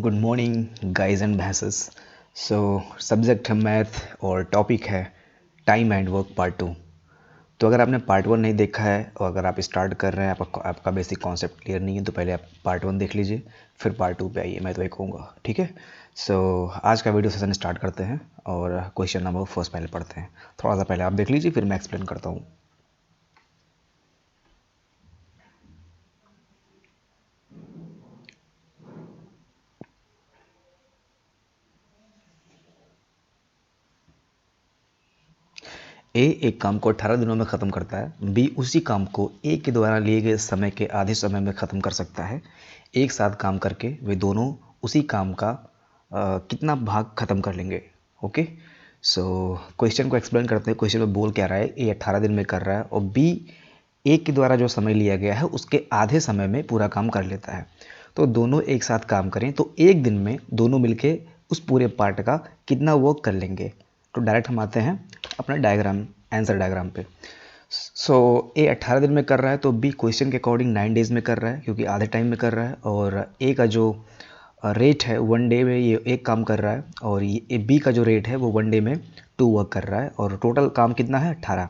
Good morning guys and भैंसेस। So subject है math और टॉपिक है टाइम एंड वर्क पार्ट 2। तो अगर आपने पार्ट 1 नहीं देखा है और अगर आप स्टार्ट कर रहे हैं, आपका बेसिक कॉन्सेप्ट क्लियर नहीं है, तो पहले आप पार्ट 1 देख लीजिए, फिर पार्ट 2 पे आइए, मैं तो ये कहूँगा। ठीक है। सो आज का वीडियो सेशन स्टार्ट करते हैं और क्वेश्चन नंबर फर्स्ट पहले पढ़ते हैं। थोड़ा सा पहले आप देख लीजिए, फिर मैं एक्सप्लेन करता हूँ। ए एक काम को 18 दिनों में ख़त्म करता है। बी उसी काम को ए के द्वारा लिए गए समय के आधे समय में ख़त्म कर सकता है। एक साथ काम करके वे दोनों उसी काम का कितना भाग ख़त्म कर लेंगे। ओके। सो क्वेश्चन को एक्सप्लेन करते हैं। क्वेश्चन में बोल क्या रहा है, ए 18 दिन में कर रहा है और बी ए के द्वारा जो समय लिया गया है उसके आधे समय में पूरा काम कर लेता है। तो दोनों एक साथ काम करें तो एक दिन में दोनों मिलके उस पूरे पार्ट का कितना वर्क कर लेंगे। तो डायरेक्ट हम आते हैं अपना डायग्राम, आंसर डायग्राम पे। सो ए 18 दिन में कर रहा है तो बी क्वेश्चन के अकॉर्डिंग 9 डेज में कर रहा है, क्योंकि आधे टाइम में कर रहा है। और ए का जो रेट है 1 डे में ये एक काम कर रहा है, और ये बी का जो रेट है वो 1 डे में 2 वर्क कर रहा है। और टोटल काम कितना है 18।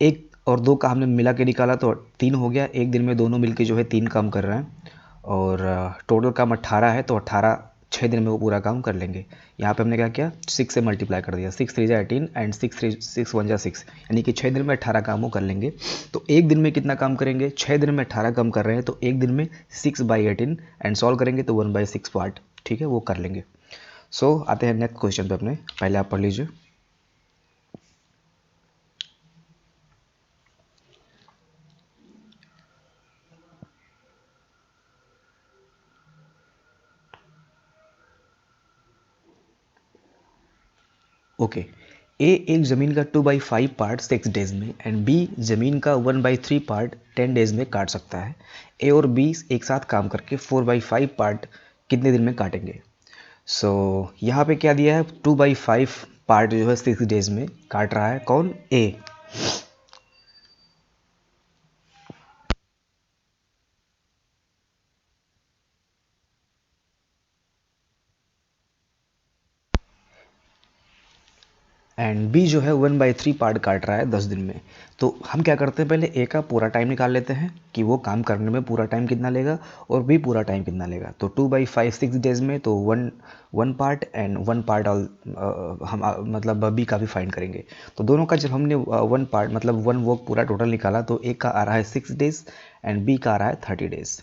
एक और दो का हमने मिला के निकाला तो 3 हो गया। एक दिन में दोनों मिलके जो है 3 काम कर रहे हैं और टोटल काम 18 है, तो 18 6 दिन में वो पूरा काम कर लेंगे। यहाँ पे हमने क्या किया, 6 से मल्टीप्लाई कर दिया। 6 3 18 एंड 6 1 6, यानी कि 6 दिन में 18 काम वो कर लेंगे। तो एक दिन में कितना काम करेंगे, 6 दिन में 18 काम कर रहे हैं तो एक दिन में 6/18 एंड सॉल्व करेंगे तो 1/6 पार्ट, ठीक है, वो कर लेंगे। सो आते हैं नेक्स्ट क्वेश्चन पे अपने। पहले आप पढ़ लीजिए। ओके। ए एक ज़मीन का 2/5 पार्ट 6 डेज में एंड बी ज़मीन का 1/3 पार्ट 10 डेज में काट सकता है। ए और बी एक साथ काम करके 4/5 पार्ट कितने दिन में काटेंगे। सो यहाँ पे क्या दिया है, 2/5 पार्ट जो है 6 डेज में काट रहा है कौन, ए। एंड बी जो है 1/3 पार्ट काट रहा है 10 दिन में। तो हम क्या करते हैं, पहले ए का पूरा टाइम निकाल लेते हैं कि वो काम करने में पूरा टाइम कितना लेगा और बी पूरा टाइम कितना लेगा। तो 2/5 6 डेज में तो one part and 1 part all हम मतलब बी का भी फाइंड करेंगे। तो दोनों का जब हमने 1 पार्ट मतलब 1 वर्क पूरा टोटल निकाला तो एक का आ रहा है 6 डेज एंड बी का आ रहा है 30 डेज।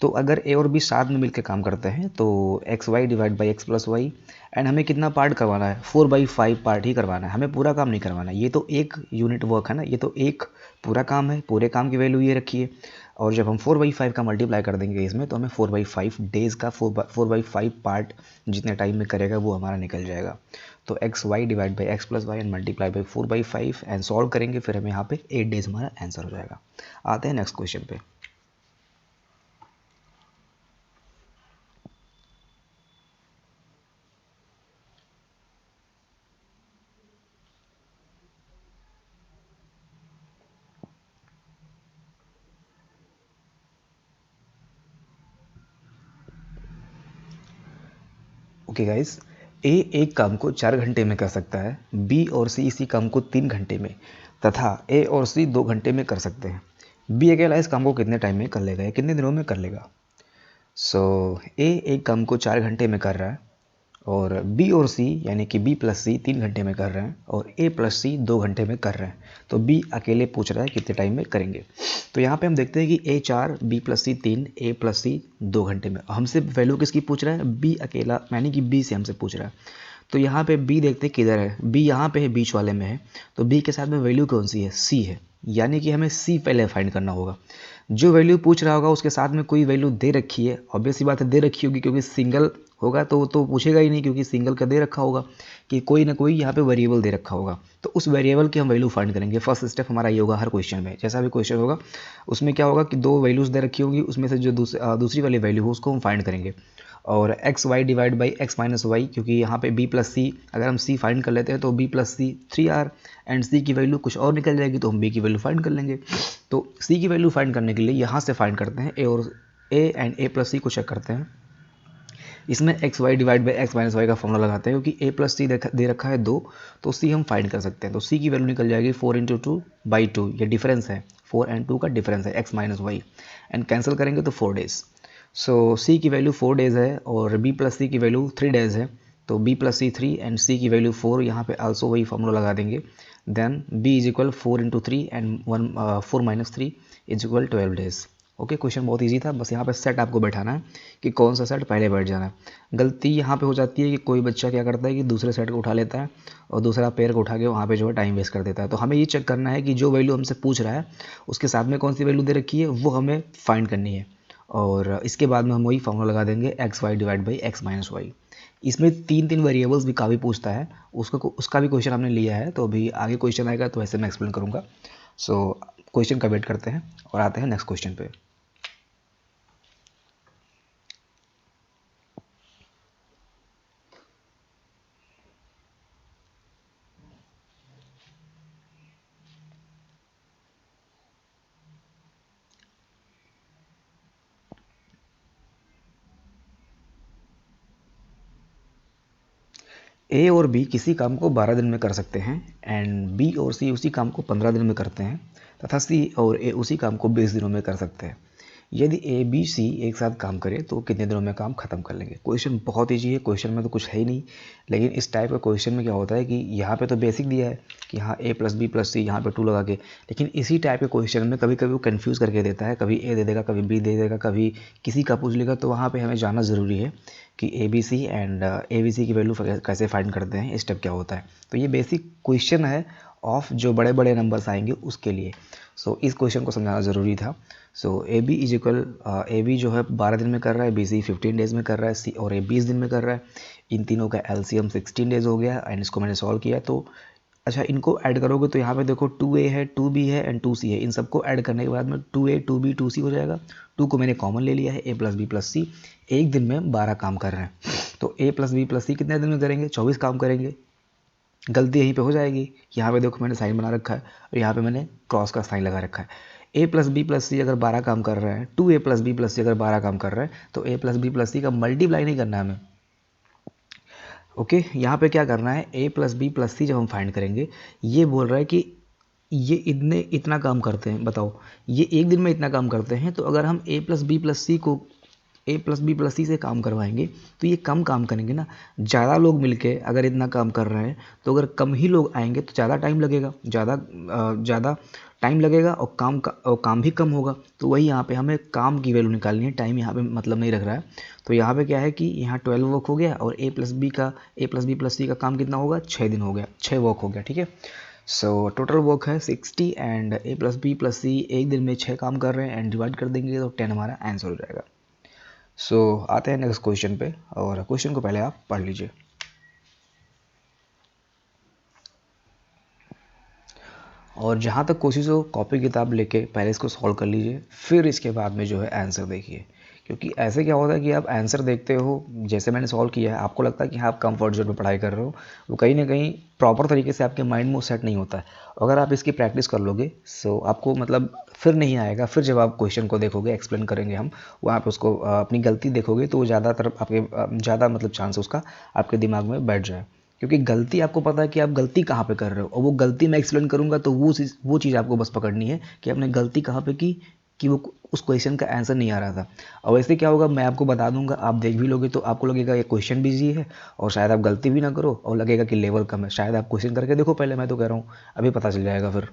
तो अगर ए और बी साथ में मिलकर काम करते हैं तो x y divide by x plus y, and हमें कितना पार्ट करवाना है, 4/5 पार्ट ही करवाना है, हमें पूरा काम नहीं करवाना है। ये तो एक यूनिट वर्क है ना, ये तो एक पूरा काम है, पूरे काम की वैल्यू ये रखी है। और जब हम 4/5 का मल्टीप्लाई कर देंगे इसमें तो हमें 4/5 डेज़ का 4/5 पार्ट जितने टाइम में करेगा वो हमारा निकल जाएगा। तो x y divide by x plus y and multiply by 4/5 and solve करेंगे, फिर हमें यहाँ पे 8 डेज हमारा आंसर हो जाएगा। आते हैं नेक्स्ट क्वेश्चन पे। ओके गाइस, ए एक काम को 4 घंटे में कर सकता है, बी और सी इसी काम को 3 घंटे में, तथा ए और सी 2 घंटे में कर सकते हैं। बी अकेला इस काम को कितने टाइम में कर लेगा या कितने दिनों में कर लेगा। सो ए एक काम को 4 घंटे में कर रहा है और बी और सी यानी कि बी प्लस सी 3 घंटे में कर रहे हैं और ए प्लस सी 2 घंटे में कर रहे हैं। तो बी अकेले पूछ रहा है कितने टाइम में करेंगे। तो यहाँ पे हम देखते हैं कि ए 4, बी प्लस सी 3, ए प्लस सी 2 घंटे में। हमसे वैल्यू किसकी पूछ रहा है, बी अकेला, यानी कि बी से हमसे पूछ रहा है। तो यहाँ पे बी देखते हैं किधर है, बी यहाँ पे है, बीच वाले में है। तो बी के साथ में वैल्यू कौन सी है, सी है, यानी कि हमें सी पहले फाइंड करना होगा। जो वैल्यू पूछ रहा होगा उसके साथ में कोई वैल्यू दे रखी है, ऑब्वियस सी बात है दे रखी होगी, क्योंकि सिंगल होगा तो पूछेगा ही नहीं, क्योंकि सिंगल का दे रखा होगा कि कोई ना कोई यहाँ पे वेरिएबल दे रखा होगा। तो उस वेरिएबल की हम वैल्यू फाइंड करेंगे। फर्स्ट स्टेप हमारा ये होगा, हर क्वेश्चन में जैसा भी क्वेश्चन होगा उसमें क्या होगा कि 2 वैल्यूज़ दे रखी होगी, उसमें से जो दूसरी वाली वैल्यू हो उसको हम फाइंड करेंगे। और x y divide by x minus y, क्योंकि यहाँ पे बी प्लस सी, अगर हम सी फाइंड कर लेते हैं तो B plus C 3r and C की वैल्यू कुछ और निकल जाएगी तो हम बी की वैल्यू फाइंड कर लेंगे। तो सी की वैल्यू फाइंड करने के लिए यहाँ से फाइंड करते हैं ए और ए एंड ए प्लस सी को चेक करते हैं। इसमें x y divide by x minus y का फॉर्मूला लगाते हैं, क्योंकि ए प्लस सी दे रखा है 2, तो सी हम फाइंड कर सकते हैं। तो सी की वैल्यू निकल जाएगी 4 इंटू 2 बाई 2, ये डिफरेंस है, 4 एंड 2 का डिफरेंस है, x minus y, and cancel करेंगे तो 4 डेज। सो सी की वैल्यू 4 डेज है और बी प्लस सी की वैल्यू 3 डेज है, तो B plus C 3 and C की वैल्यू 4, यहाँ पे आल्सो वही फॉर्मूला लगा देंगे। Then b is equal 4 into 3 and 4 minus 3 is equal 12 days. Okay, question बहुत इजी था, बस यहाँ पे सेट आपको बैठाना है कि कौन सा सेट पहले बैठ जाना है। गलती यहाँ पे हो जाती है कि कोई बच्चा क्या करता है कि दूसरे सेट को उठा लेता है और दूसरा पेयर को उठा के वहाँ पे जो है टाइम वेस्ट कर देता है। तो हमें ये चेक करना है कि जो वैल्यू हमसे पूछ रहा है उसके साथ में कौन सी वैल्यू दे रखी है वो हमें फाइंड करनी है, और इसके बाद में हम वही फॉर्मूला लगा देंगे x y divide by x minus y. इसमें तीन वेरिएबल्स भी काफ़ी पूछता है, उसका भी क्वेश्चन हमने लिया है, तो अभी आगे क्वेश्चन आएगा तो ऐसे मैं एक्सप्लेन करूँगा। सो क्वेश्चन का वेट करते हैं और आते हैं नेक्स्ट क्वेश्चन पे। ए और बी किसी काम को 12 दिन में कर सकते हैं, एंड बी और सी उसी काम को 15 दिन में करते हैं, तथा सी और ए उसी काम को 20 दिनों में कर सकते हैं। यदि ए बी सी एक साथ काम करें तो कितने दिनों में काम खत्म कर लेंगे। क्वेश्चन बहुत ईजी है, क्वेश्चन में तो कुछ है ही नहीं, लेकिन इस टाइप का क्वेश्चन में क्या होता है कि यहाँ पे तो बेसिक दिया है कि हाँ ए प्लस बी प्लस सी, यहाँ पे 2 लगा के, लेकिन इसी टाइप के क्वेश्चन में कभी कभी वो कन्फ्यूज़ करके देता है, कभी ए दे देगा, कभी बी दे देगा, कभी किसी का पूछ लेगा। तो वहाँ पर हमें जानना ज़रूरी है कि a b c and a b c की वैल्यू कैसे फाइंड करते हैं, स्टेप क्या होता है। तो ये बेसिक क्वेश्चन है ऑफ जो बड़े बड़े नंबर्स आएंगे उसके लिए। सो इस क्वेश्चन को समझाना ज़रूरी था। So A B is equal, A B जो है 12 दिन में कर रहा है, बी सी 15 डेज में कर रहा है, सी और ए 20 दिन में कर रहा है। इन तीनों का एलसीएम 16 डेज हो गया, एंड इसको मैंने सॉल्व किया। तो अच्छा, इनको ऐड करोगे तो यहाँ पे देखो 2a है, 2b है एंड 2c है। इन सबको ऐड करने के बाद में 2a 2b 2c हो जाएगा। 2 को मैंने कॉमन ले लिया है, a plus B plus C एक दिन में 12 काम कर रहे हैं। तो a प्लस बी प्लस सी कितने दिन में करेंगे, 24 काम करेंगे। गलती यहीं पे हो जाएगी, यहाँ पे देखो मैंने साइन बना रखा है और यहाँ पे मैंने क्रॉस का साइन लगा रखा है। a प्लस बी प्लस सी अगर 12 काम कर रहे हैं, 2a प्लस बी प्लस सी अगर 12 काम कर रहे हैं, तो a प्लस बी प्लस सी का मल्टीप्लाई नहीं करना है हमें। ओके, यहाँ पे क्या करना है, a प्लस बी प्लस सी जब हम फाइंड करेंगे, ये बोल रहा है कि ये इतना काम करते हैं, बताओ ये एक दिन में इतना काम करते हैं। तो अगर हम a प्लस बी प्लस सी को ए प्लस बी प्लस सी से काम करवाएंगे तो ये कम काम करेंगे ना। ज़्यादा लोग मिलके अगर इतना काम कर रहे हैं तो अगर कम ही लोग आएंगे तो ज़्यादा टाइम लगेगा, ज़्यादा टाइम लगेगा और काम भी कम होगा। तो वही यहाँ पे हमें काम की वैल्यू निकालनी है, टाइम यहाँ पे मतलब नहीं रख रहा है। तो यहाँ पे क्या है कि यहाँ 12 वर्क हो गया और ए प्लस बी प्लस सी का काम कितना होगा, 6 दिन हो गया, 6 वर्क हो गया, ठीक है। सो टोटल वर्क है 60 and A plus B plus C एक दिन में 6 काम कर रहे हैं, एंड डिवाइड कर देंगे तो 10 हमारा आंसर हो जाएगा। सो आते हैं नेक्स्ट क्वेश्चन पे, और क्वेश्चन को पहले आप पढ़ लीजिए। और जहाँ तक कोशिश हो कॉपी किताब लेके पहले इसको सॉल्व कर लीजिए, फिर इसके बाद में जो है आंसर देखिए। क्योंकि ऐसे क्या होता है कि आप आंसर देखते हो, जैसे मैंने सॉल्व किया है, आपको लगता है कि हाँ आप कंफर्ट जोन में पढ़ाई कर रहे हो, वो कहीं ना कहीं प्रॉपर तरीके से आपके माइंड में सेट नहीं होता है। अगर आप इसकी प्रैक्टिस कर लोगे सो आपको मतलब फिर नहीं आएगा, फिर जब आप क्वेश्चन को देखोगे, एक्सप्लेन करेंगे हम, वहाँ पे उसको अपनी गलती देखोगे तो ज़्यादातर आपके ज़्यादा मतलब चांस उसका आपके दिमाग में बैठ जाए। क्योंकि गलती आपको पता है कि आप गलती कहाँ पे कर रहे हो, और वो गलती मैं एक्सप्लेन करूँगा तो वो चीज़ आपको बस पकड़नी है कि आपने गलती कहाँ पे की, कि वो उस क्वेश्चन का आंसर नहीं आ रहा था। और वैसे क्या होगा, मैं आपको बता दूंगा, आप देख भी लोगे तो आपको लगेगा ये क्वेश्चन भी ईजी है और शायद आप गलती भी ना करो, और लगेगा कि लेवल कम है। शायद आप क्वेश्चन करके देखो पहले, मैं तो कह रहा हूँ अभी पता चल जाएगा फिर।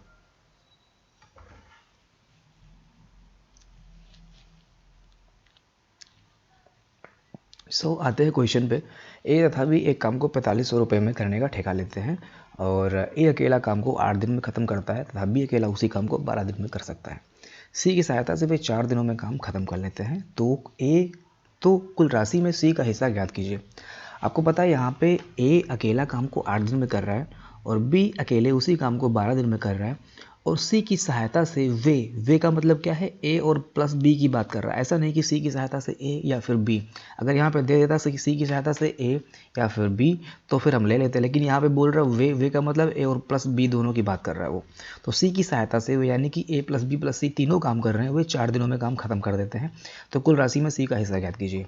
आते हैं क्वेश्चन पे। ए तथा बी एक काम को 4500 रुपये में करने का ठेका लेते हैं, और ए अकेला काम को 8 दिन में ख़त्म करता है तथा बी अकेला उसी काम को 12 दिन में कर सकता है। सी की सहायता से वे 4 दिनों में काम खत्म कर लेते हैं। तो कुल राशि में सी का हिस्सा ज्ञात कीजिए। आपको पता है यहाँ पे ए अकेला काम को 8 दिन में कर रहा है और बी अकेले उसी काम को 12 दिन में कर रहा है, और सी की सहायता से वे का मतलब क्या है, ए और प्लस बी की बात कर रहा है। ऐसा नहीं कि सी की सहायता से ए या फिर बी, अगर यहाँ पे दे देता सी की सहायता से ए या फिर बी तो फिर हम ले लेते, लेकिन यहाँ पे बोल रहा है वे का मतलब ए और प्लस बी दोनों की बात कर रहा है वो। तो सी की सहायता से वे यानी कि ए प्लस बी प्लस सी तीनों काम कर रहे हैं, वे 4 दिनों में काम खत्म कर देते हैं। तो कुल राशि में सी का हिस्सा ज्ञात कीजिए।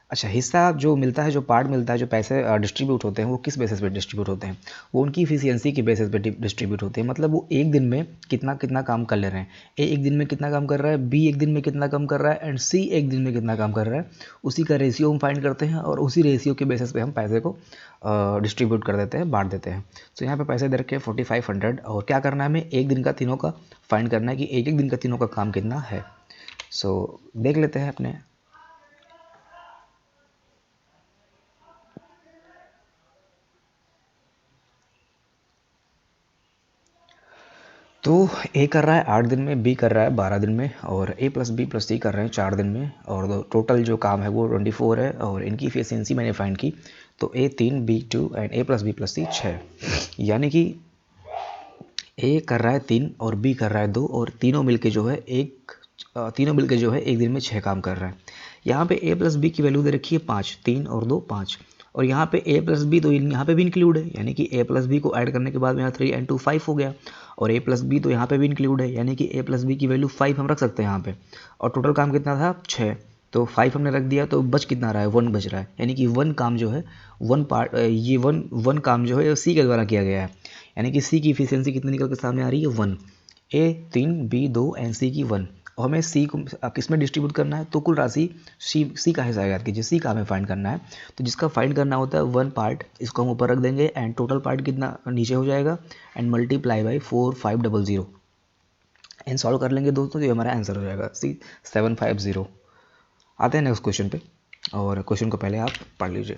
अच्छा, हिस्सा जो मिलता है, जो पार्ट मिलता है, जो पैसे डिस्ट्रीब्यूट होते हैं, वो किस बेसिस पे डिस्ट्रीब्यूट होते हैं? वो उनकी इफिशियंसी की बेसिस पे डिस्ट्रीब्यूट होते हैं। मतलब वो एक दिन में कितना कितना काम कर ले रहे हैं। ए एक दिन में कितना काम कर रहा है, बी एक दिन में कितना काम कर रहा है, एंड सी एक दिन में कितना काम कर रहा है। उसी का रेशियो हम फाइंड करते हैं और उसी रेशियो के बेसिस पे हम पैसे को डिस्ट्रीब्यूट कर देते हैं, बांट देते हैं। तो यहाँ पे पैसे दे रखे हैं 4500 और क्या करना है, हमें एक दिन का तीनों का फाइंड करना है कि एक एक दिन का तीनों का काम कितना है। सो देख लेते हैं अपने। तो ए कर रहा है 8 दिन में, बी कर रहा है 12 दिन में, और ए प्लस बी प्लस सी कर रहे हैं 4 दिन में, और टोटल जो काम है वो 24 है। और इनकी एफिशिएंसी मैंने फाइंड की, तो A 3 B 2 and A plus B plus C 6। यानी कि ए कर रहा है 3 और बी कर रहा है 2 और तीनों मिलके जो है एक दिन में 6 काम कर रहा है। यहाँ पे ए प्लस बी की वैल्यू दे रखी है 5, 3 और 2 5, और यहाँ पे ए प्लस बी तो यहाँ पे भी इंक्लूड है, यानी कि ए प्लस बी को ऐड करने के बाद यहाँ 3 and 2 5 हो गया, और ए प्लस बी तो यहाँ पे भी इंक्लूड है, यानी कि ए प्लस बी की वैल्यू 5 हम रख सकते हैं यहाँ पे। और टोटल काम कितना था 6, तो 5 हमने रख दिया, तो बच कितना रहा है 1 बच रहा है, यानी कि 1 काम जो है ये वन काम जो है सी के द्वारा किया गया है। यानी कि सी की इफिशियंसी कितनी निकल के सामने आ रही है 1। ए 3 बी 2 एंड सी की 1, और हमें सी को किस में डिस्ट्रीब्यूट करना है, तो कुल राशि सी का हिस्सा याद कीजिए, सी का हमें फाइंड करना है। तो जिसका फाइंड करना होता है 1 पार्ट, इसको हम ऊपर रख देंगे एंड टोटल पार्ट कितना नीचे हो जाएगा, and multiply by 4500 and solve कर लेंगे दोस्तों, तो ये हमारा आंसर हो जाएगा सी 750। आते हैं नेक्स्ट क्वेश्चन पे, और क्वेश्चन को पहले आप पढ़ लीजिए।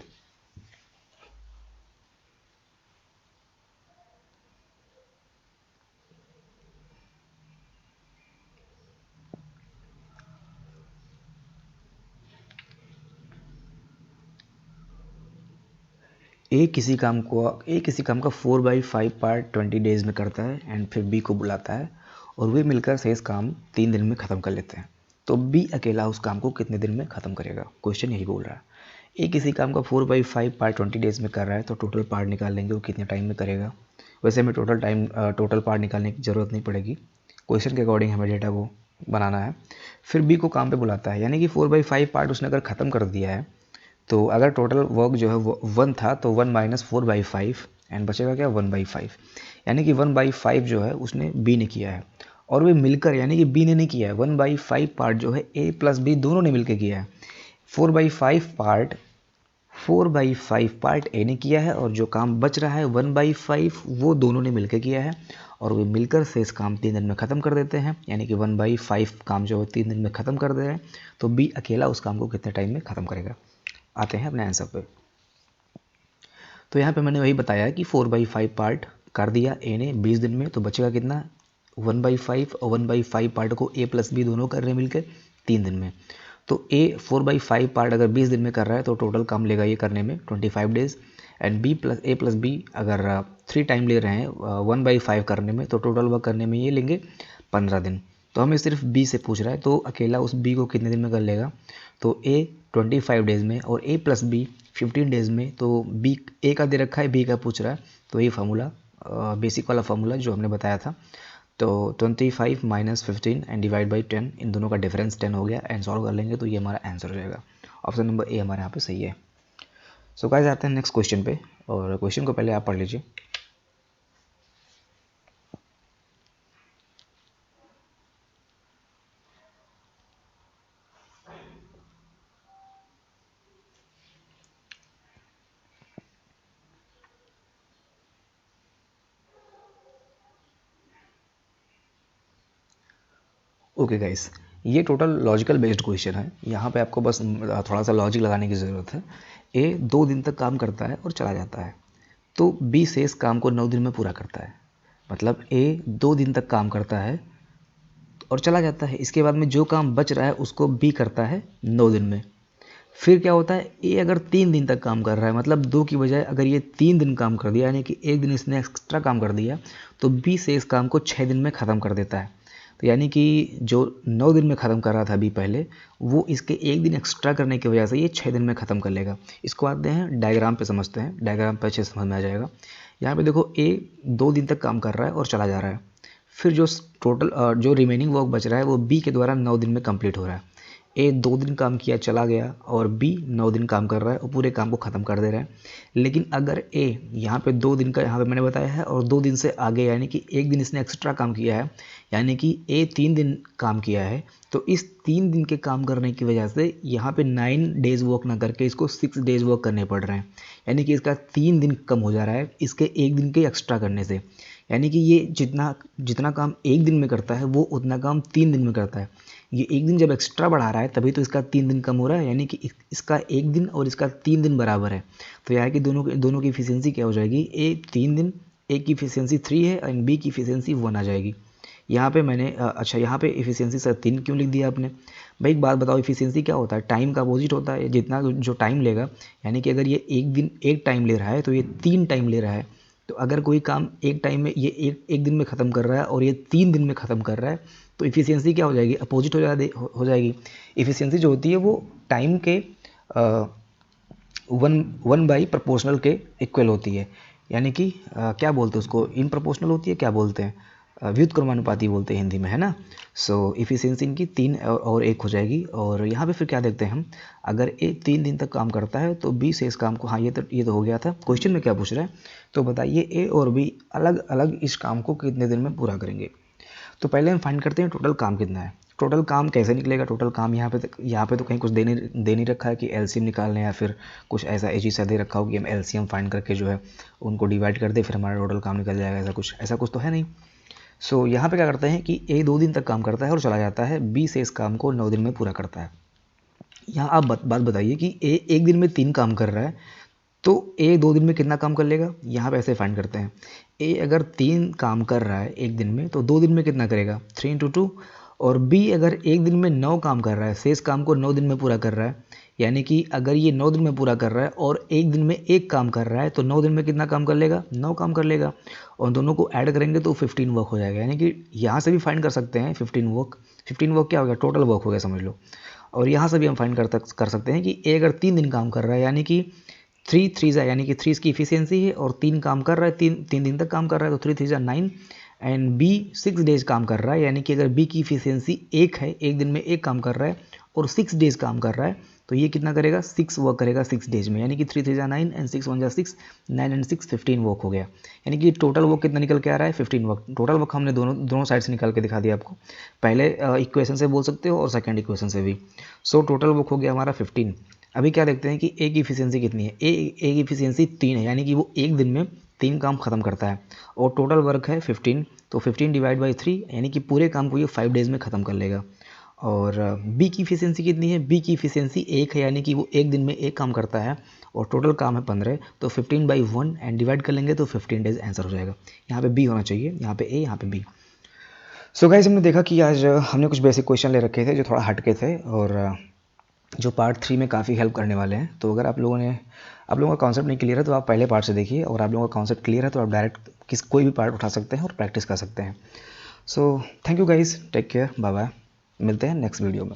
ए किसी काम का 4/5 पार्ट 20 डेज में करता है एंड फिर बी को बुलाता है और वे मिलकर शेष काम 3 दिन में ख़त्म कर लेते हैं। तो बी अकेला उस काम को कितने दिन में ख़त्म करेगा? क्वेश्चन यही बोल रहा है। ए किसी काम का 4/5 पार्ट 20 डेज में कर रहा है, तो टोटल पार्ट निकाल लेंगे वो कितने टाइम में करेगा। वैसे हमें टोटल पार्ट निकालने की ज़रूरत नहीं पड़ेगी, क्वेश्चन के अकॉर्डिंग हमें डेटा को बनाना है। फिर बी को काम पे बुलाता है, यानी कि 4/5 पार्ट उसने अगर ख़त्म कर दिया है, तो अगर टोटल वर्क जो है वो 1 था, तो 1 - 4/5 एंड बचेगा क्या 1/5, यानी कि 1/5 जो है उसने बी ने किया है, और वे मिलकर, यानी कि बी ने नहीं किया है, 1/5 पार्ट जो है ए प्लस बी दोनों ने मिलकर किया है। 4/5 पार्ट ए ने किया है, और जो काम बच रहा है 1/5 वो दोनों ने मिलकर किया है, और वे मिलकर शेष काम 3 दिन में ख़त्म कर देते हैं, यानी कि 1/5 काम जो है 3 दिन में ख़त्म कर दे रहे हैं। तो बी अकेला उस काम को कितने टाइम में ख़त्म करेगा। आते हैं अपने आंसर पे। तो यहाँ पे मैंने वही बताया कि 4/5 पार्ट कर दिया ए ने 20 दिन में, तो बचेगा कितना 1/5, और 1/5 पार्ट को ए प्लस बी दोनों कर रहे हैं मिलकर 3 दिन में। तो ए 4/5 पार्ट अगर 20 दिन में कर रहा है, तो टोटल काम लेगा ये करने में 25 days, and A plus b अगर 3 टाइम ले रहे हैं 1/5 करने में, तो टोटल वर्क करने में ये लेंगे 15 दिन। तो हमें सिर्फ बी से पूछ रहा है, तो अकेला उस बी को कितने दिन में कर लेगा, तो ए 25 डेज़ में और ए प्लस बी 15 डेज़ में। तो बी ए का दे रखा है, बी का पूछ रहा है, तो ये फार्मूला बेसिक वाला फार्मूला जो हमने बताया था, तो 25 - 15 एंड डिवाइड बाई 10, इन दोनों का डिफरेंस 10 हो गया, एंड सॉल्व कर लेंगे तो ये हमारा आंसर हो जाएगा। ऑप्शन नंबर ए हमारे यहाँ पे सही है। सो गाइस आते हैं नेक्स्ट क्वेश्चन पे, और क्वेश्चन को पहले आप पढ़ लीजिए। ओके गाइस, ये टोटल लॉजिकल बेस्ड क्वेश्चन है। यहाँ पे आपको बस थोड़ा सा लॉजिक लगाने की ज़रूरत है। ए 2 दिन तक काम करता है और चला जाता है, तो बी शेष काम को 9 दिन में पूरा करता है। मतलब ए 2 दिन तक काम करता है और चला जाता है, इसके बाद में जो काम बच रहा है उसको बी करता है 9 दिन में। फिर क्या होता है, ए अगर 3 दिन तक काम कर रहा है, मतलब 2 की बजाय अगर ये 3 दिन काम कर दिया, यानी कि 1 दिन इसने एक्स्ट्रा काम कर दिया, तो बी से इस काम को 6 दिन में ख़त्म कर देता है। तो यानी कि जो 9 दिन में ख़त्म कर रहा था बी पहले, वो इसके 1 दिन एक्स्ट्रा करने की वजह से ये 6 दिन में ख़त्म कर लेगा। इसको आते हैं डायग्राम पे समझते हैं, डायग्राम पे अच्छे समझ में आ जाएगा। यहाँ पे देखो ए 2 दिन तक काम कर रहा है और चला जा रहा है, फिर जो टोटल जो रिमेनिंग वर्क बच रहा है वो बी के द्वारा 9 दिन में कंप्लीट हो रहा है। ए 2 दिन काम किया चला गया और बी 9 दिन काम कर रहा है और पूरे काम को ख़त्म कर दे रहा है। लेकिन अगर ए यहाँ पे 2 दिन का यहाँ पे मैंने बताया है और 2 दिन से आगे यानी कि 1 दिन इसने एक्स्ट्रा काम किया है, यानी कि ए 3 दिन काम किया है, तो इस 3 दिन के काम करने की वजह से यहाँ पे 9 डेज़ वर्क ना करके इसको 6 डेज़ वर्क करने पड़ रहे हैं। यानी कि इसका 3 दिन कम हो जा रहा है इसके 1 दिन के एक्स्ट्रा करने से। यानी कि ये जितना काम 1 दिन में करता है वो उतना काम 3 दिन में करता है। ये 1 दिन जब एक्स्ट्रा बढ़ा रहा है तभी तो इसका 3 दिन कम हो रहा है, यानी कि इसका 1 दिन और इसका 3 दिन बराबर है। तो यहाँ की दोनों की इफिशियंसी क्या हो जाएगी, ए 3 दिन, ए की इफिशियंसी 3 है एंड बी की इफिशियंसी 1 आ जाएगी। यहाँ पे मैंने अच्छा यहाँ पे इफिशियंसी सर 3 क्यों लिख दिया आपने? भाई एक बात बताओ, इफिशियंसी क्या होता है? टाइम का अपोजिट होता है। जितना जो टाइम लेगा, यानी कि अगर ये 1 दिन 1 टाइम ले रहा है तो ये 3 टाइम ले रहा है। तो अगर कोई काम एक टाइम में ये एक दिन में ख़त्म कर रहा है और ये 3 दिन में ख़त्म कर रहा है तो इफ़िशियंसी क्या हो जाएगी, अपोजिट हो जाएगी। इफ़िशियंसी जो होती है वो टाइम के 1 बाई प्रोपोर्शनल के इक्वल होती है, यानी कि क्या बोलते हैं उसको, इन प्रोपोर्शनल होती है, क्या बोलते हैं, व्युत्क्रमानुपाती बोलते हैं हिंदी में, है ना। सो इफ़िशियंसी इनकी 3 और 1 हो जाएगी। और यहाँ पे फिर क्या देखते हैं हम, अगर ए 3 दिन तक काम करता है तो बी से इस काम को, हाँ ये तो हो गया था। क्वेश्चन में क्या पूछ रहा है, तो बताइए ए और बी अलग अलग इस काम को कितने दिन में पूरा करेंगे। तो पहले हम फाइंड करते हैं टोटल काम कितना है। टोटल काम कैसे निकलेगा? टोटल काम यहाँ पे तो कहीं कुछ दे नहीं रखा है कि एलसीएम निकालने या फिर कुछ ऐसा सा दे रखा हो कि हम एलसीएम फाइंड करके जो है उनको डिवाइड कर दे फिर हमारा टोटल काम निकल जाएगा, ऐसा कुछ तो है नहीं। सो यहाँ पे क्या करते हैं कि ए 2 दिन तक काम करता है और चला जाता है, बी से इस काम को 9 दिन में पूरा करता है। यहाँ आप बात बताइए कि ए 1 दिन में 3 काम कर रहा है तो ए 2 दिन में कितना काम कर लेगा। यहाँ पे ऐसे फाइंड करते हैं, ए अगर 3 काम कर रहा है 1 दिन में तो 2 दिन में कितना करेगा, 3 × 2। और बी अगर 1 दिन में 9 काम कर रहा है, शेष काम को 9 दिन में पूरा कर रहा है, यानी कि अगर ये 9 दिन में पूरा कर रहा है और 1 दिन में 1 काम कर रहा है तो 9 दिन में कितना काम कर लेगा, 9 काम कर लेगा। और दोनों को ऐड करेंगे तो 15 वर्क हो जाएगा। यानी कि यहाँ से भी फाइंड कर सकते हैं 15 वर्क क्या हो गया, टोटल वर्क हो गया समझ लो। और यहाँ से भी हम फाइंड कर सकते हैं कि ए अगर 3 दिन काम कर रहा है, यानी कि 3 3 यानी कि 3 इसकी इफिशियंसी है और 3 काम कर रहा है, 3 दिन तक काम कर रहा है तो 3 3 9। एंड बी 6 डेज काम कर रहा है, यानी कि अगर बी की इफिशियंसी 1 है, 1 दिन में 1 काम कर रहा है और 6 डेज काम कर रहा है तो ये कितना करेगा, 6 वर्क करेगा 6 डेज में, यानी कि 3 3 9 एंड 6 1 6, 9 एंड 6 15 वर्क हो गया। यानी कि टोटल वर्क कितना निकल के आ रहा है, 15 वर्क। टोटल वर्क हमने दोनों साइड से निकाल के दिखा दिया आपको, पहले इक्वेशन से बोल सकते हो और सेकेंड इक्वेशन से भी। सो टोटल वर्क हो गया हमारा 15। अभी क्या देखते हैं कि ए की इफिशियंसी कितनी है। ए की इफिशियंसी 3 है, यानी कि वो 1 दिन में 3 काम खत्म करता है और टोटल वर्क है 15, तो 15 डिवाइड बाई 3 यानी कि पूरे काम को ये 5 डेज़ में ख़त्म कर लेगा। और बी की इफिशियंसी कितनी है, बी की इफिशियंसी 1 है, यानी कि वो 1 दिन में 1 काम करता है और टोटल काम है 15, तो 15/1 एंड डिवाइड कर लेंगे तो 15 डेज आंसर हो जाएगा। यहाँ पे बी होना चाहिए, यहाँ पे ए, यहाँ पे बी। सो गाइस हमने देखा कि आज हमने कुछ बेसिक क्वेश्चन ले रखे थे जो थोड़ा हटके थे और जो पार्ट 3 में काफ़ी हेल्प करने वाले हैं। तो अगर आप लोगों का कॉन्सेप्ट नहीं क्लियर है तो आप पहले पार्ट से देखिए, और आप लोगों का कॉन्सेप्ट क्लियर है तो आप डायरेक्ट कोई भी पार्ट उठा सकते हैं और प्रैक्टिस कर सकते हैं। So thank you guys, take care, bye bye, मिलते हैं नेक्स्ट वीडियो में।